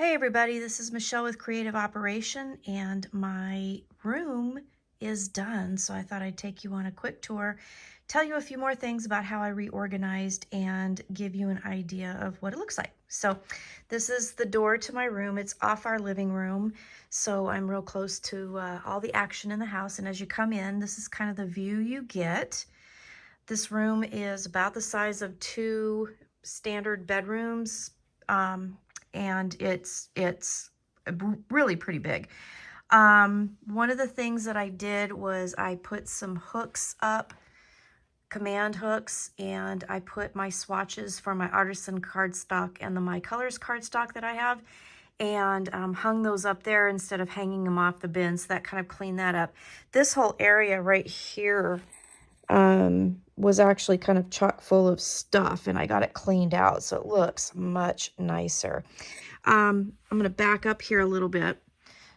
Hey everybody, this is Michelle with Creative Operation, and my room is done, so I thought I'd take you on a quick tour, tell you a few more things about how I reorganized, and give you an idea of what it looks like. So this is the door to my room. It's off our living room, so I'm real close to all the action in the house, and as you come in, this is kind of the view you get. This room is about the size of two standard bedrooms, and it's really pretty big. One of the things that I did was I put some hooks up, command hooks, and I put my swatches for my artisan cardstock and the My Colors cardstock that I have, and hung those up there instead of hanging them off the bin, so that kind of cleaned that up. This whole area right here was actually kind of chock full of stuff, and I got it cleaned out, so it looks much nicer. I'm going to back up here a little bit.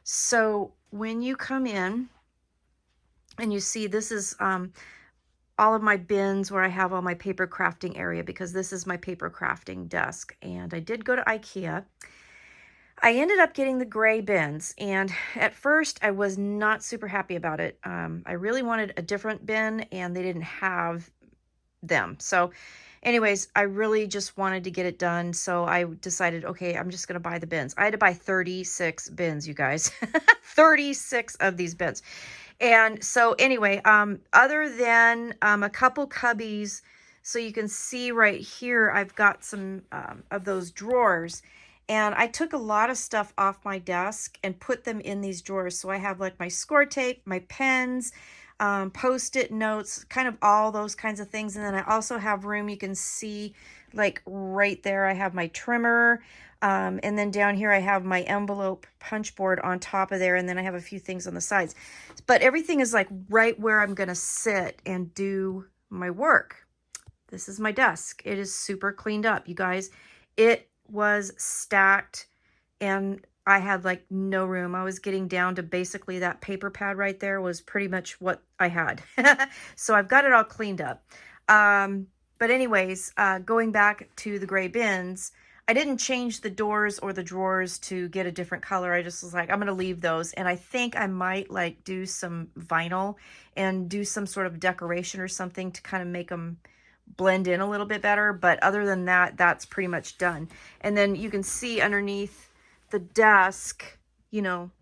So when you come in and you see, this is all of my bins where I have all my paper crafting area, because this is my paper crafting desk. And I did go to IKEA. I ended up getting the gray bins, and at first I was not super happy about it. I really wanted a different bin, and they didn't have them. So anyways, I really just wanted to get it done. So I decided, okay, I'm just going to buy the bins. I had to buy 36 bins, you guys. 36 of these bins. And so anyway, other than a couple cubbies, so you can see right here, I've got some of those drawers. And I took a lot of stuff off my desk and put them in these drawers. So I have like my score tape, my pens, post-it notes, kind of all those kinds of things. And then I also have room, you can see like right there, I have my trimmer. And then down here I have my envelope punch board on top of there. And then I have a few things on the sides. But everything is like right where I'm going to sit and do my work. This is my desk. It is super cleaned up, you guys. It was stacked and I had like no room. I was getting down to basically that paper pad right there was pretty much what I had. So I've got it all cleaned up. But anyways, going back to the gray bins, I didn't change the doors or the drawers to get a different color. I just was like, I'm going to leave those. And I think I might like do some vinyl and do some sort of decoration or something to kind of make them blend in a little bit better. But other than that, that's pretty much done. And then you can see underneath the desk, you know,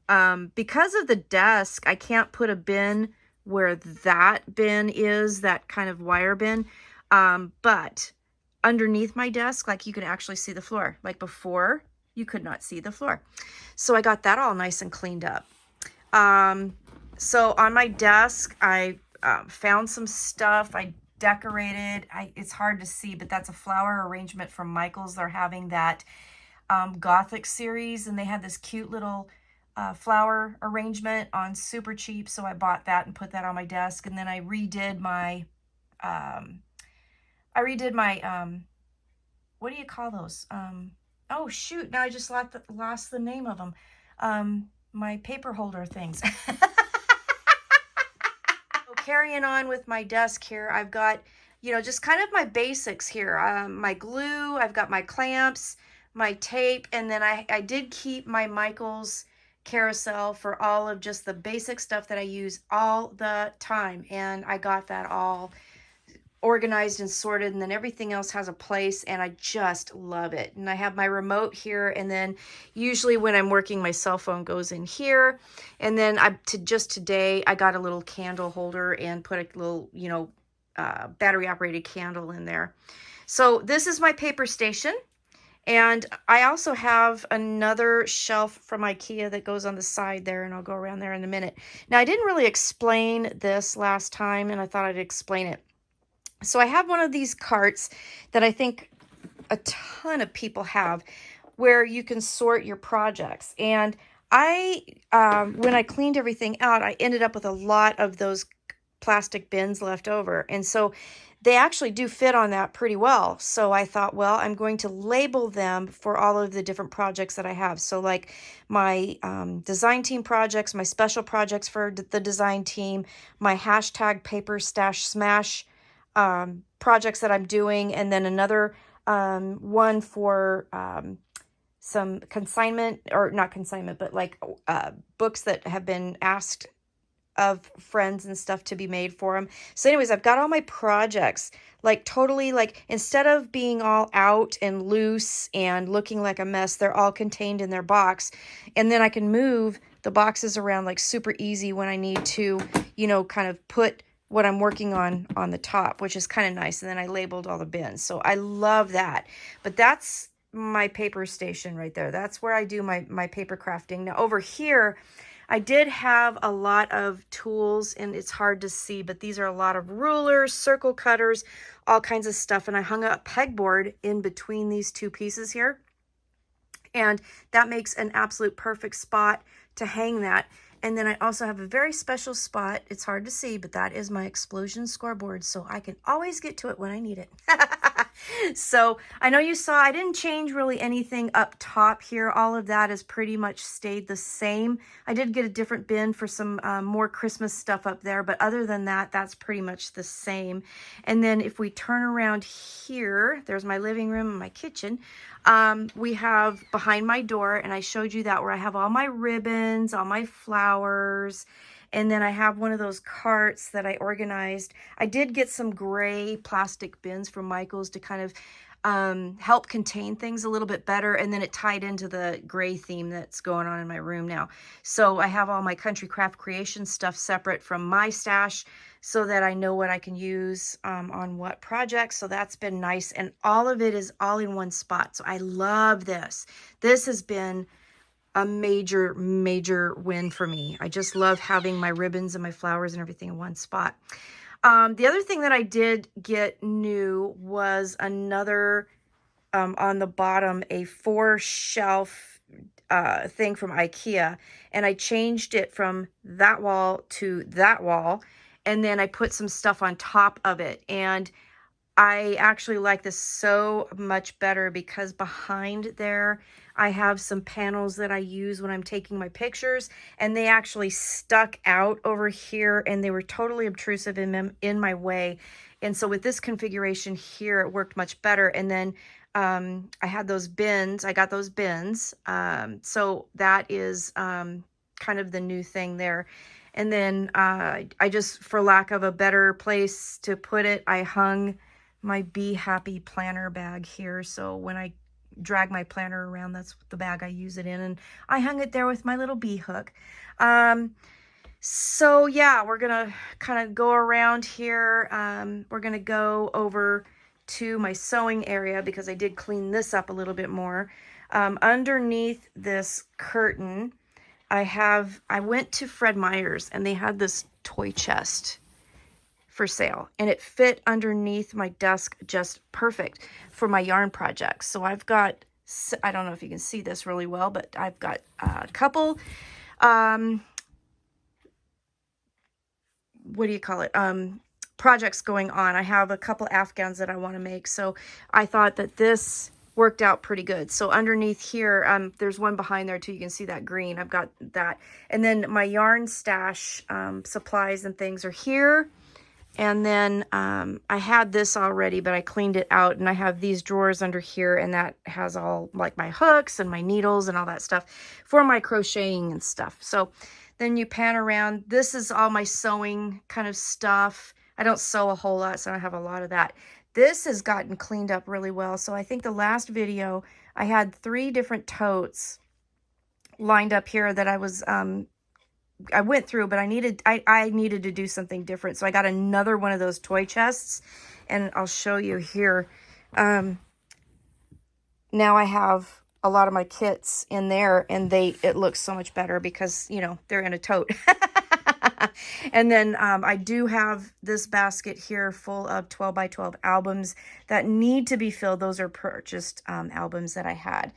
because of the desk, I can't put a bin where that bin is, that kind of wire bin. But underneath my desk, like you can actually see the floor. Like before, you could not see the floor. So I got that all nice and cleaned up. So on my desk, I found some stuff. I decorated. It's hard to see, but that's a flower arrangement from Michael's. They're having that Gothic series, and they had this cute little flower arrangement on super cheap. So I bought that and put that on my desk. And then I redid my, what do you call those? Oh shoot, now I just lost the name of them. My paper holder things. Carrying on with my desk here, I've got, you know, just kind of my basics here. My glue, I've got my clamps, my tape, and then I did keep my Michael's carousel for all of just the basic stuff that I use all the time. And I got that all organized and sorted, and then everything else has a place, and I just love it. And I have my remote here, and then usually when I'm working, my cell phone goes in here. And then just today I got a little candle holder and put a little, you know, battery operated candle in there. So this is my paper station. And I also have another shelf from IKEA that goes on the side there, and I'll go around there in a minute. Now, I didn't really explain this last time, and I thought I'd explain it. So I have one of these carts that I think a ton of people have, where you can sort your projects. And when I cleaned everything out, I ended up with a lot of those plastic bins left over. And so they actually do fit on that pretty well. So I thought, well, I'm going to label them for all of the different projects that I have. So like my design team projects, my special projects for the design team, my hashtag paper stash smash projects that I'm doing, and then another one for some consignment, or not consignment, but like books that have been asked of friends and stuff to be made for them. So anyways, I've got all my projects like totally, like, instead of being all out and loose and looking like a mess, they're all contained in their box. And then I can move the boxes around like super easy when I need to, you know, kind of put what I'm working on the top, which is kind of nice. And then I labeled all the bins. So I love that. But that's my paper station right there. That's where I do my paper crafting. Now over here, I did have a lot of tools, and it's hard to see, but these are a lot of rulers, circle cutters, all kinds of stuff. And I hung a pegboard in between these two pieces here. And that makes an absolute perfect spot to hang that. And then I also have a very special spot. It's hard to see, but that is my explosion scoreboard. So I can always get to it when I need it. So I know you saw I didn't change really anything up top here. All of that has pretty much stayed the same. I did get a different bin for some more Christmas stuff up there, but other than that, that's pretty much the same. And then if we turn around here, there's my living room and my kitchen. We have behind my door, and I showed you that, where I have all my ribbons, all my flowers, and then I have one of those carts that I organized. I did get some gray plastic bins from Michael's to kind of help contain things a little bit better, and then it tied into the gray theme that's going on in my room now. So I have all my Country Craft Creation stuff separate from my stash, so that I know what I can use on what projects. So that's been nice, and all of it is all in one spot. So I love this. This has been a major, major win for me. I just love having my ribbons and my flowers and everything in one spot. The other thing that I did get new was another, on the bottom, a 4-shelf thing from IKEA. And I changed it from that wall to that wall. And then I put some stuff on top of it. And I actually like this so much better, because behind there, I have some panels that I use when I'm taking my pictures, and they actually stuck out over here, and they were totally obtrusive in my way. And so with this configuration here, it worked much better. And then I had those bins. I got those bins. So that is kind of the new thing there. And then I just, for lack of a better place to put it, I hung my Be Happy planner bag here. So when I drag my planner around, that's the bag I use it in. And I hung it there with my little bee hook. So yeah, we're gonna kind of go around here. We're gonna go over to my sewing area, because I did clean this up a little bit more. Underneath this curtain, I went to Fred Meyer's, and they had this toy chest for sale, and it fit underneath my desk just perfect for my yarn projects. So I've got, I don't know if you can see this really well, but I've got a couple, what do you call it? Projects going on. I have a couple Afghans that I want to make. So I thought that this worked out pretty good. So underneath here, there's one behind there too. You can see that green. I've got that. And then my yarn stash supplies and things are here. And then I had this already, but I cleaned it out, and I have these drawers under here, and that has all like my hooks and my needles and all that stuff for my crocheting and stuff. So then you pan around. This is all my sewing kind of stuff. I don't sew a whole lot, so I don't have a lot of that. This has gotten cleaned up really well. So I think the last video, I had 3 different totes lined up here that I was I went through, but I needed to do something different. So I got another one of those toy chests, and I'll show you here. Now I have a lot of my kits in there, and it looks so much better because, you know, they're in a tote. And then I do have this basket here full of 12 by 12 albums that need to be filled. Those are purchased albums that I had.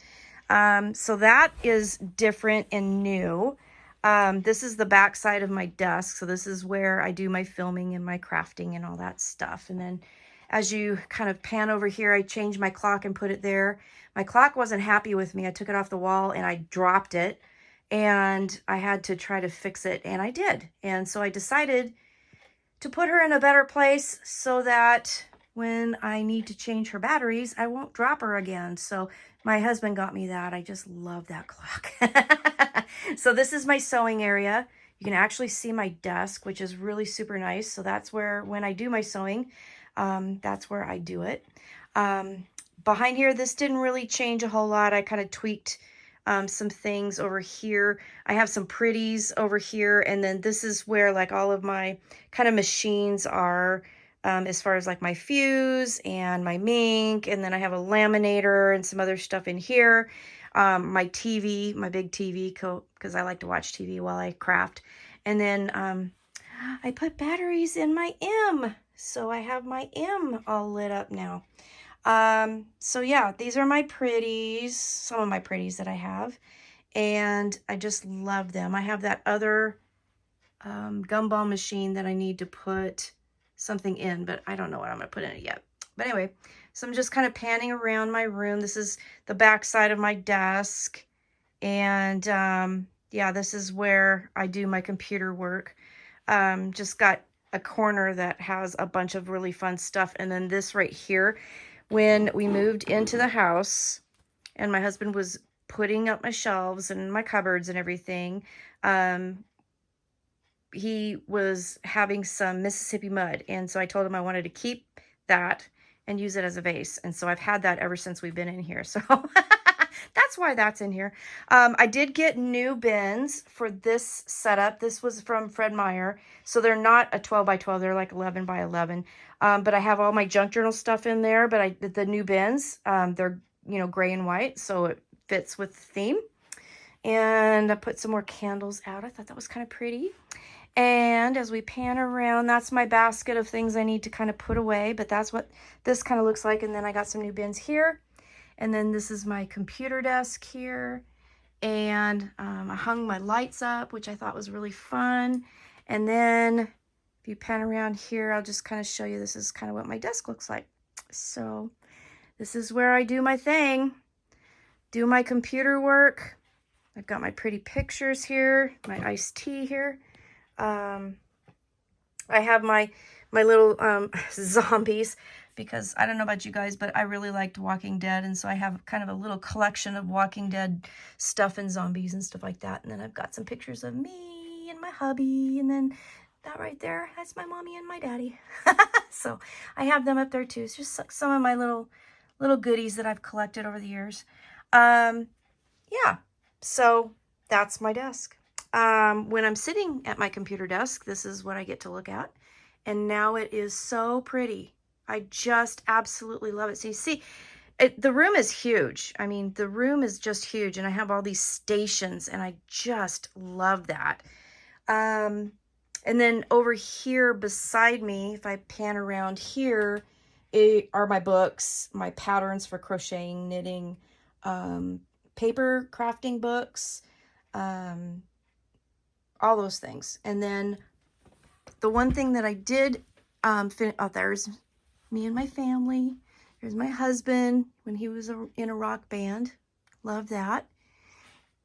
So that is different and new. This is the back side of my desk. So this is where I do my filming and my crafting and all that stuff. And then as you kind of pan over here, I changed my clock and put it there. My clock wasn't happy with me. I took it off the wall and I dropped it, and I had to try to fix it, and I did. And so I decided to put her in a better place so that when I need to change her batteries, I won't drop her again. So My husband got me that. I just love that clock. So this is my sewing area. You can actually see my desk, which is really super nice. So that's where, when I do my sewing, that's where I do it. Behind here, this didn't really change a whole lot. I kind of tweaked some things over here. I have some pretties over here. And then this is where like all of my kind of machines are, as far as like my fuse and my mink. And then I have a laminator and some other stuff in here. My TV, my big TV, because I like to watch TV while I craft. And then I put batteries in my M. So I have my M all lit up now. So yeah, these are my pretties, some of my pretties that I have, and I just love them. I have that other gumball machine that I need to put something in, but I don't know what I'm going to put in it yet. But anyway, so I'm just kind of panning around my room. This is the back side of my desk, and yeah, this is where I do my computer work. Just got a corner that has a bunch of really fun stuff, and then this right here. When we moved into the house and my husband was putting up my shelves and my cupboards and everything, he was having some Mississippi mud. And so I told him I wanted to keep that and use it as a vase. And so I've had that ever since we've been in here. So that's why that's in here. I did get new bins for this setup. This was from Fred Meyer. So they're not a 12 by 12. They're like 11 by 11. But I have all my junk journal stuff in there. But the new bins, they're, you know, gray and white. So it fits with the theme. And I put some more candles out. I thought that was kind of pretty. And as we pan around, that's my basket of things I need to kind of put away. But that's what this kind of looks like. And then I got some new bins here. And then this is my computer desk here. And I hung my lights up, which I thought was really fun. And then if you pan around here, I'll just kind of show you, this is kind of what my desk looks like. So this is where I do my thing, do my computer work. I've got my pretty pictures here, my iced tea here. I have my little zombies, because I don't know about you guys, but I really liked Walking Dead. And so I have kind of a little collection of Walking Dead stuff and zombies and stuff like that. And then I've got some pictures of me and my hubby. And then that right there, that's my mommy and my daddy. So I have them up there too. It's just some of my little goodies that I've collected over the years. Yeah, so that's my desk. When I'm sitting at my computer desk, this is what I get to look at. And now it is so pretty. I just absolutely love it. So you see, the room is huge. I mean, the room is just huge. And I have all these stations, and I just love that. And then over here beside me, if I pan around here, are my books, my patterns for crocheting, knitting, paper crafting books, all those things. And then the one thing that I did finish, oh, there's me and my family. There's my husband when he was in a rock band. Love that.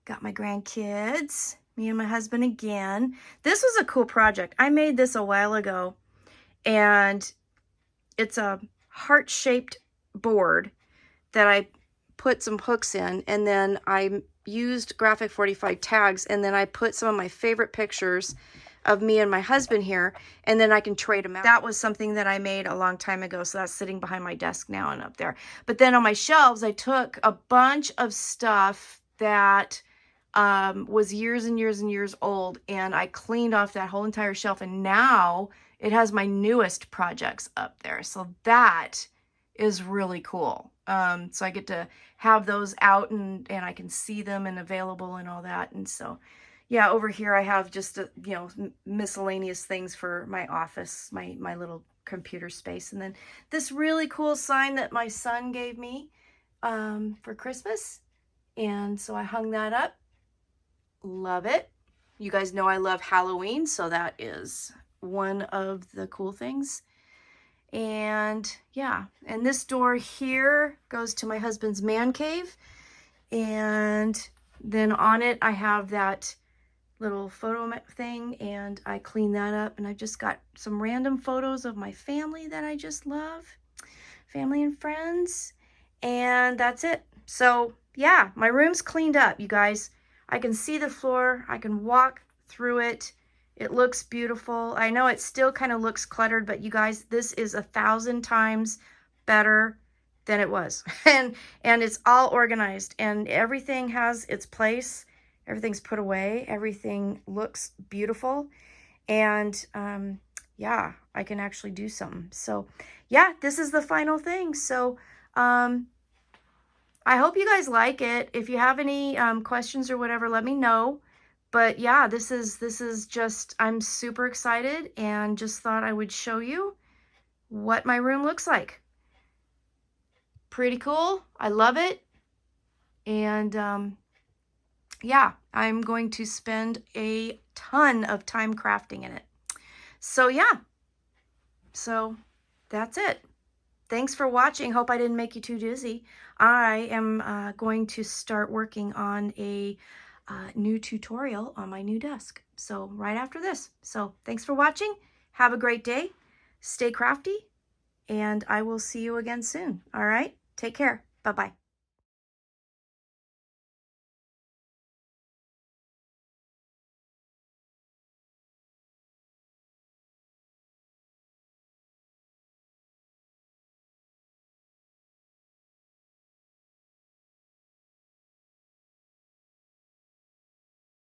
Got my grandkids, me and my husband again. This was a cool project. I made this a while ago, and it's a heart-shaped board that I put some hooks in, and then I used graphic 45 tags, and then I put some of my favorite pictures of me and my husband here, and then I can trade them out. That was something that I made a long time ago, so that's sitting behind my desk now and up there. But then on my shelves, I took a bunch of stuff that was years and years and years old, and I cleaned off that whole entire shelf, and now it has my newest projects up there. So that is really cool. So I get to have those out, and I can see them and available and all that. And so yeah, over here I have just, you know, miscellaneous things for my office, my little computer space. And then this really cool sign that my son gave me for Christmas. And so I hung that up. Love it. You guys know I love Halloween, so that is one of the cool things. And yeah, and this door here goes to my husband's man cave. And then on it, I have that little photo thing, and I clean that up, and I just got some random photos of my family that I just love, family and friends, and that's it. So yeah, my room's cleaned up, you guys. I can see the floor. I can walk through it. It looks beautiful. I know it still kind of looks cluttered, but you guys, this is 1,000 times better than it was. And it's all organized and everything has its place. Everything's put away. Everything looks beautiful. And yeah, I can actually do something. So yeah, this is the final thing. So I hope you guys like it. If you have any questions or whatever, let me know. But yeah, this is just, I'm super excited and just thought I would show you what my room looks like. Pretty cool. I love it. And yeah, I'm going to spend a ton of time crafting in it. So yeah, so that's it. Thanks for watching. Hope I didn't make you too dizzy. I am going to start working on a new tutorial on my new desk. So right after this. So thanks for watching. Have a great day. Stay crafty. And I will see you again soon. All right. Take care. Bye-bye.